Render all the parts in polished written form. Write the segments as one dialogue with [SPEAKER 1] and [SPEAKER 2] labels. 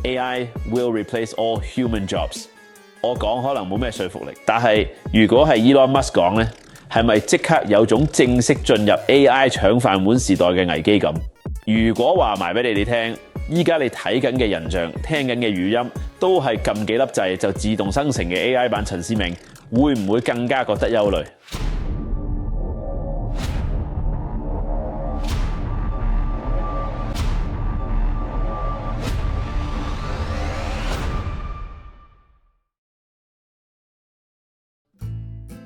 [SPEAKER 1] AI will replace all human jobs。我講可能冇咩說服力，但係如果係 Elon Musk 講呢，係咪即刻有種正式進入 AI 搶飯碗時代嘅危機感？如果話埋俾你哋聽，依家你睇緊嘅人像、聽緊嘅語音，都係撳幾粒掣就自動生成嘅 AI 版陳思明，會唔會更加覺得憂慮？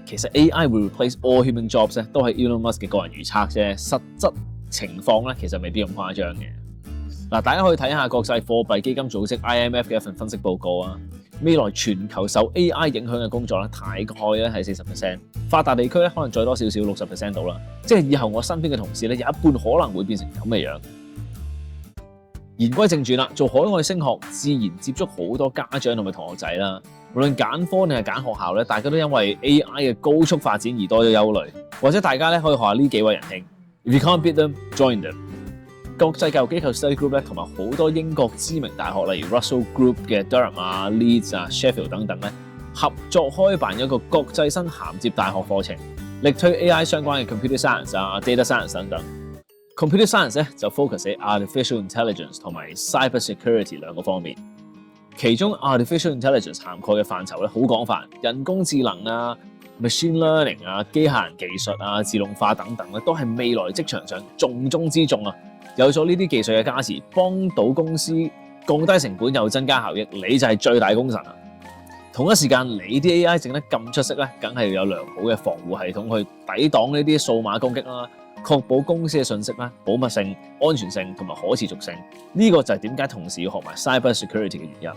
[SPEAKER 2] 其實 AI will replace all human jobs 咧，都係 Elon Musk 嘅個人預測啫，實質情況咧其實未必咁誇張嘅。嗱，大家可以睇下國際貨幣基金組織 IMF 嘅一份分析報告啊。未來全球受 AI 影響嘅工作咧，大概咧係40%，發達地區咧可能再多少少60%到啦。即係以後我身邊嘅同事咧，有一半可能會變成咁嘅樣。言歸正傳啦，做海外升學自然接觸好多家長同埋同學仔啦。無論揀科定係揀學校咧，大家都因為 AI 嘅高速發展而多咗憂慮。或者大家咧可以學下呢幾位仁兄 ，If you can't beat them, join them。國際教育機構 Study Group 咧，同埋好多英國知名大學，例如 Russell Group 嘅 Durham 啊、Leeds 啊、Sheffield 等等咧，合作開辦一個國際生銜接大學課程，力推 AI 相關嘅 Computer Science 啊、Data Science 等等。Computer Science 咧就 focus 喺 Artificial Intelligence 同埋 Cyber Security 兩個方面。其中 Artificial Intelligence 涵蓋嘅範疇咧好廣泛，人工智能啊、Machine Learning 啊、機械人技術啊、自動化等等咧，都係未來職場上重中之重啊！有咗呢啲技術嘅加持，幫到公司降低成本又增加效益，你就係最大功臣啊！同一時間，你啲 AI 整得咁出色咧，梗係要有良好嘅防護系統去抵擋呢啲數碼攻擊啦，確保公司嘅信息啦、保密性、安全性同埋可持續性。呢個就係點解同時要學埋 Cyber Security 嘅原因。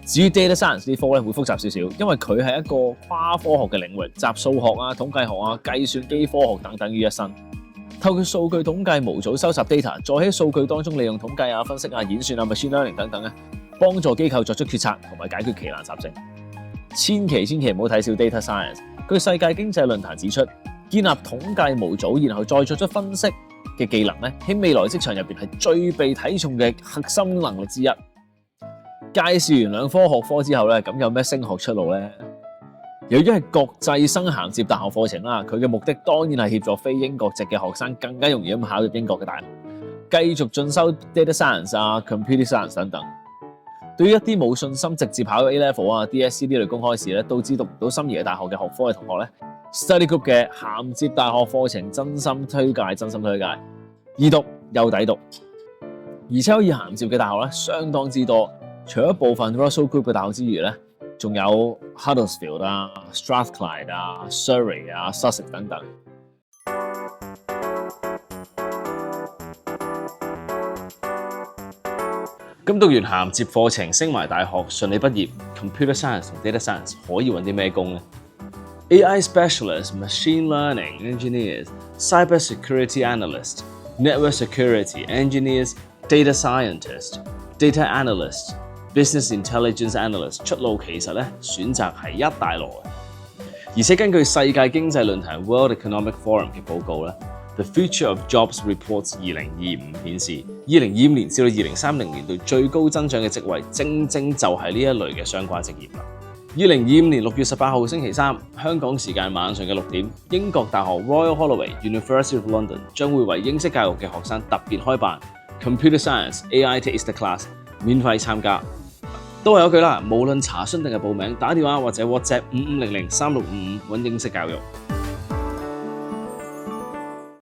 [SPEAKER 2] 至於 Data Science 呢科咧會複雜少少，因為佢係一個跨科學嘅領域，集數學啊、統計學啊、計算機科學等等於一身。透過數據統計模組收集 data， 再喺數據當中利用統計啊、分析啊、演算啊、machine learning 等等咧，幫助機構作出決策同埋解決奇難雜症。千祈唔好睇小 data science。據世界經濟論壇指出，建立統計模組，然後再作出分析嘅技能咧，喺未來職場入邊係最被睇重嘅核心能力之一。介紹完兩科學科之後咧，咁有咩升學出路咧？由於係國際生銜接大學課程啦，佢嘅目的當然係協助非英國籍嘅學生更加容易咁考入英國嘅大學，繼續進修 data science 啊、computer science 等等。對於一啲冇信心直接考 A level 啊、DSE 呢類公開試咧，導致讀唔到心儀嘅大學嘅學科嘅同學咧 ，Study Group 嘅銜接大學課程真心推介，易讀又抵讀，而且可以銜接嘅大學咧相當之多。除咗部分 Russell Group 嘅大學之餘咧，仲有 Huddersfield 啊、Strathclyde 啊、Surrey 啊、Sussex 等等。咁讀完銜接課程，升埋大學，順利畢業 ，Computer Science 同 Data Science 可以揾啲咩工咧 ？AI Specialist、Machine Learning Engineers、Cyber Security Analyst、Network Security Engineers、Data Scientist、Data Analyst。Business Intelligence Analyst 出路其實咧選擇係一大籮嘅，而且根據世界經濟論壇 World Economic Forum 嘅報告咧 ，The Future of Jobs Reports 2025顯示，2025年至到2030年度最高增長嘅職位，正就係呢一類嘅相關職業啦。2025年6月18號星期三，香港時間晚上嘅6點，英國大學 Royal Holloway University of London 將會為英式教育嘅學生特別開辦 Computer Science AI Taster Class， 免費參加。都係嗰句啦，無論查詢定係報名，打電話或者 WhatsApp 5500-3655揾英式教育。